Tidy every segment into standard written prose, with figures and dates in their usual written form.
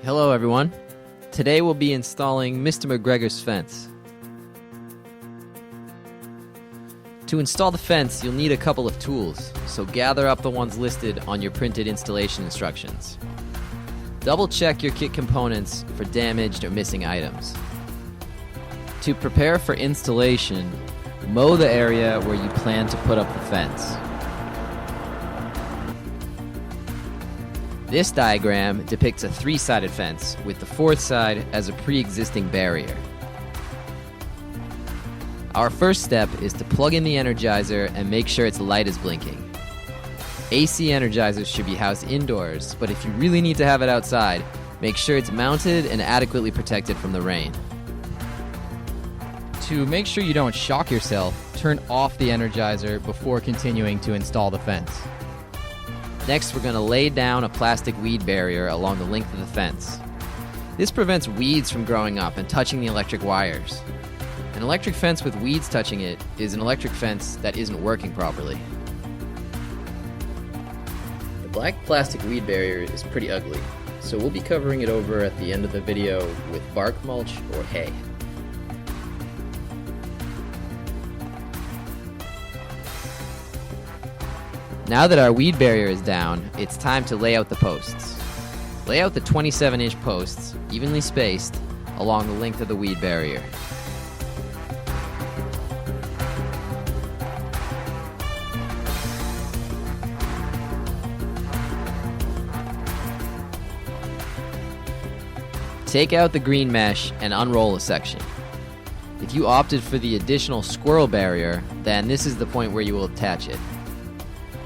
Hello everyone. Today we'll be installing Mr. McGregor's fence. To install the fence, you'll need a couple of tools, so gather up the ones listed on your printed installation instructions. Double check your kit components for damaged or missing items. To prepare for installation, mow the area where you plan to put up the fence. This diagram depicts a three-sided fence, with the fourth side as a pre-existing barrier. Our first step is to plug in the Energizer and make sure its light is blinking. AC Energizers should be housed indoors, but if you really need to have it outside, make sure it's mounted and adequately protected from the rain. To make sure you don't shock yourself, turn off the Energizer before continuing to install the fence. Next, we're going to lay down a plastic weed barrier along the length of the fence. This prevents weeds from growing up and touching the electric wires. An electric fence with weeds touching it is an electric fence that isn't working properly. The black plastic weed barrier is pretty ugly, so we'll be covering it over at the end of the video with bark mulch or hay. Now that our weed barrier is down, it's time to lay out the posts. Lay out the 27-inch posts, evenly spaced, along the length of the weed barrier. Take out the green mesh and unroll a section. If you opted for the additional squirrel barrier, then this is the point where you will attach it.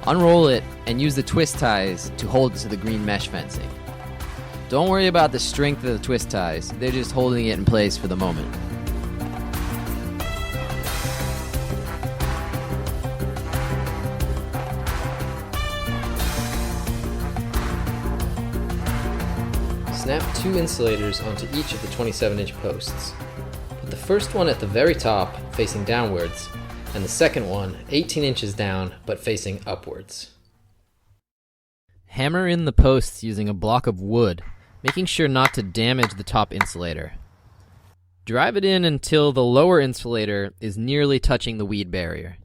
Unroll it and use the twist ties to hold it to the green mesh fencing. Don't worry about the strength of the twist ties, they're just holding it in place for the moment. Snap two insulators onto each of the 27-inch posts. Put the first one at the very top, facing downwards, and the second one 18 inches down but facing upwards. Hammer in the posts using a block of wood, making sure not to damage the top insulator. Drive it in until the lower insulator is nearly touching the weed barrier.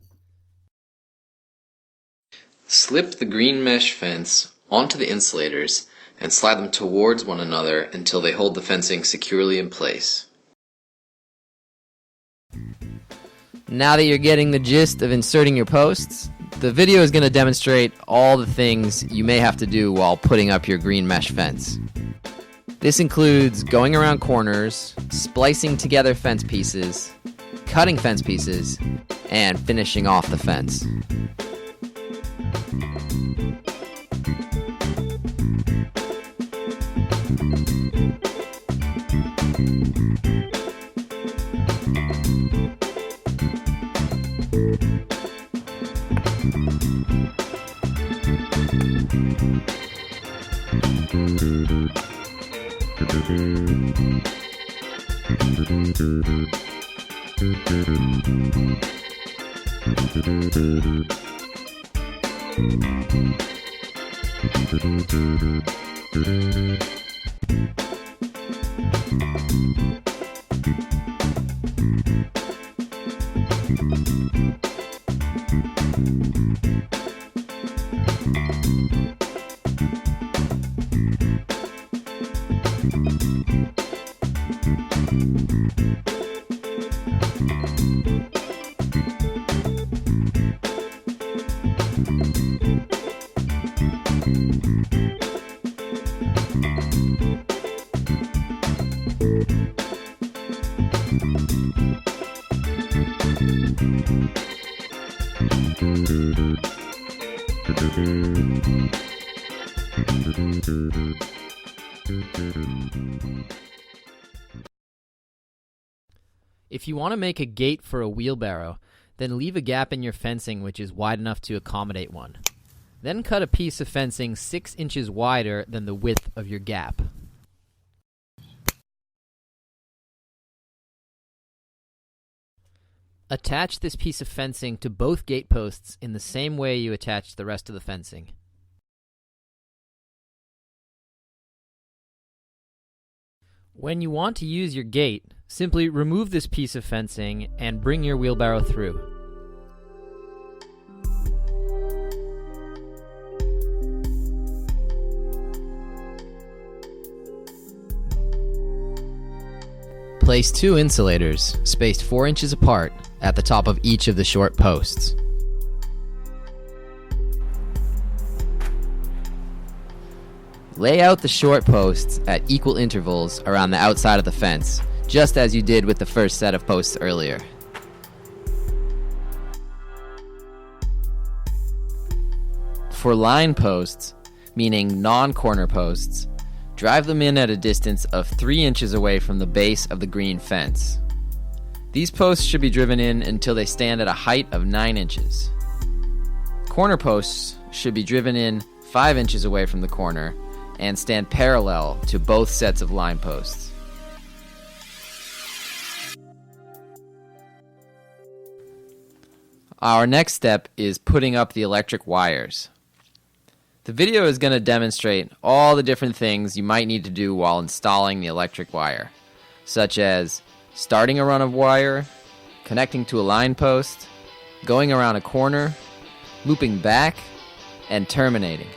Slip the green mesh fence onto the insulators and slide them towards one another until they hold the fencing securely in place. Now that you're getting the gist of inserting your posts, the video is going to demonstrate all the things you may have to do while putting up your green mesh fence. This includes going around corners, splicing together fence pieces, cutting fence pieces, and finishing off the fence. If you want to make a gate for a wheelbarrow, then leave a gap in your fencing which is wide enough to accommodate one. Then cut a piece of fencing 6 inches wider than the width of your gap. Attach this piece of fencing to both gate posts in the same way you attach the rest of the fencing. When you want to use your gate, simply remove this piece of fencing and bring your wheelbarrow through. Place 2 insulators, spaced 4 inches apart, at the top of each of the short posts. Lay out the short posts at equal intervals around the outside of the fence, just as you did with the first set of posts earlier. For line posts, meaning non-corner posts, drive them in at a distance of 3 inches away from the base of the green fence. These posts should be driven in until they stand at a height of 9 inches. Corner posts should be driven in 5 inches away from the corner and stand parallel to both sets of line posts. Our next step is putting up the electric wires. The video is going to demonstrate all the different things you might need to do while installing the electric wire, such as starting a run of wire, connecting to a line post, going around a corner, looping back, and terminating.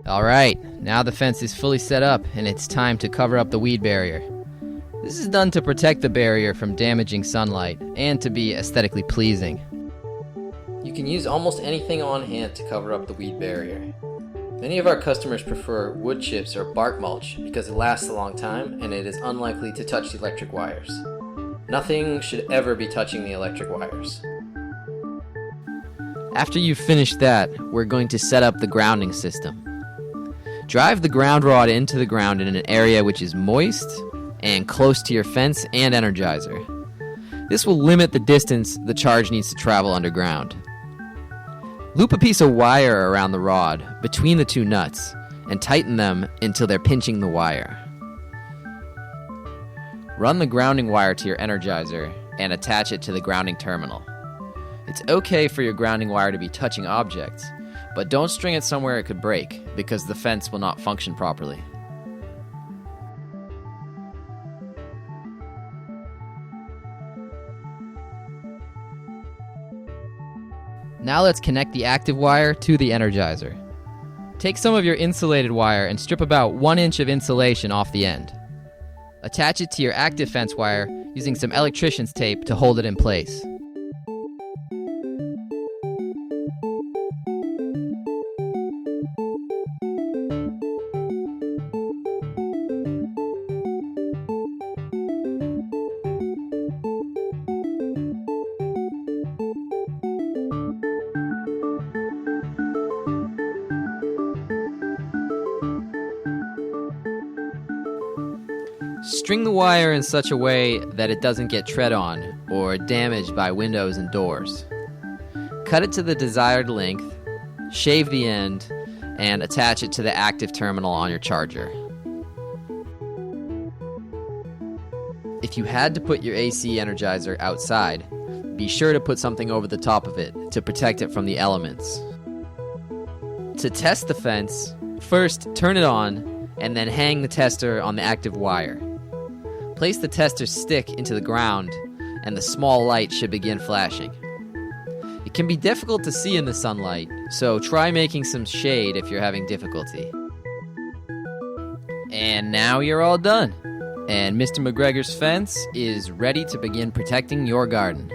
Alright, now the fence is fully set up and it's time to cover up the weed barrier. This is done to protect the barrier from damaging sunlight and to be aesthetically pleasing. You can use almost anything on hand to cover up the weed barrier. Many of our customers prefer wood chips or bark mulch because it lasts a long time and it is unlikely to touch the electric wires. Nothing should ever be touching the electric wires. After you've finished that, we're going to set up the grounding system. Drive the ground rod into the ground in an area which is moist and close to your fence and energizer. This will limit the distance the charge needs to travel underground. Loop a piece of wire around the rod between the two nuts and tighten them until they're pinching the wire. Run the grounding wire to your energizer and attach it to the grounding terminal. It's okay for your grounding wire to be touching objects, but don't string it somewhere it could break because the fence will not function properly. Now let's connect the active wire to the energizer. Take some of your insulated wire and strip about 1 inch of insulation off the end. Attach it to your active fence wire using some electrician's tape to hold it in place. String the wire in such a way that it doesn't get tread on or damaged by windows and doors. Cut it to the desired length, shave the end, and attach it to the active terminal on your charger. If you had to put your AC Energizer outside, be sure to put something over the top of it to protect it from the elements. To test the fence, first turn it on and then hang the tester on the active wire. Place the tester stick into the ground and the small light should begin flashing. It can be difficult to see in the sunlight, so try making some shade if you're having difficulty. And now you're all done. And Mr. McGregor's fence is ready to begin protecting your garden.